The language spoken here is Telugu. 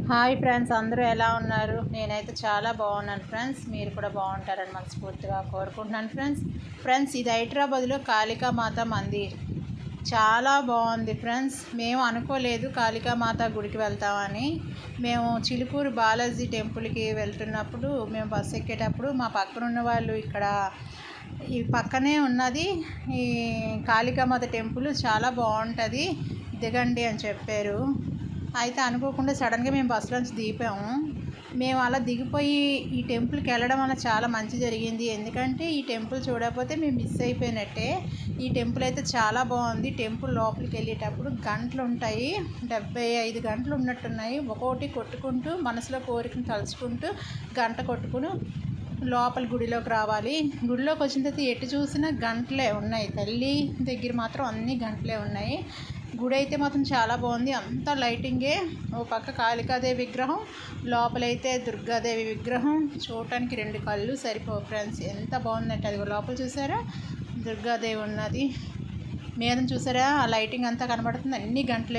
హాయ్ ఫ్రెండ్స్, అందరూ ఎలా ఉన్నారు? నేనైతే చాలా బాగున్నాను ఫ్రెండ్స్. మీరు కూడా బాగుంటారని మనస్ఫూర్తిగా కోరుకుంటున్నాను ఫ్రెండ్స్. ఇది హైదరాబాద్లో కాళికామాత మందిర్. చాలా బాగుంది ఫ్రెండ్స్. మేము అనుకోలేదు కాళికామాత గుడికి వెళ్తామని. మేము చిలుకూరు బాలాజీ టెంపుల్కి వెళ్తున్నప్పుడు మేము బస్సు ఎక్కేటప్పుడు మా పక్కన ఉన్న వాళ్ళు ఇక్కడ ఈ పక్కనే ఉన్నది ఈ కాళికామాత టెంపుల్, చాలా బాగుంటుంది, దిగండి అని చెప్పారు. అయితే అనుకోకుండా సడన్గా మేము బస్సులోంచి దిగిపోయాము. మేము అలా దిగిపోయి ఈ టెంపుల్కి వెళ్ళడం వల్ల చాలా మంచి జరిగింది. ఎందుకంటే ఈ టెంపుల్ చూడకపోతే మేము మిస్ అయిపోయినట్టే. ఈ టెంపుల్ అయితే చాలా బాగుంది. టెంపుల్ లోపలికి వెళ్ళేటప్పుడు గంటలు ఉంటాయి, 75 గంటలు ఉన్నట్టున్నాయి. ఒక్కొక్కటి కొట్టుకుంటూ మనసులో కోరికను తలుచుకుంటూ గంట కొట్టుకుని లోపల గుడిలోకి రావాలి. గుడిలోకి వచ్చిన తర్వాత ఎటు చూసినా గంటలే ఉన్నాయి. తల్లి దగ్గర మాత్రం అన్ని గంటలే ఉన్నాయి. గుడి అయితే మాత్రం చాలా బాగుంది. అంతా లైటింగే. ఓ పక్క కాళికాదేవి విగ్రహం, లోపలైతే దుర్గాదేవి విగ్రహం. చూడటానికి 2 కళ్ళు సరిపోవు ఫ్రెండ్స్. ఎంత బాగుందంటే అది లోపల చూసారా, దుర్గాదేవి ఉన్నది. మీద చూసారా, ఆ లైటింగ్ అంతా కనబడుతుంది, అన్ని గంటలే.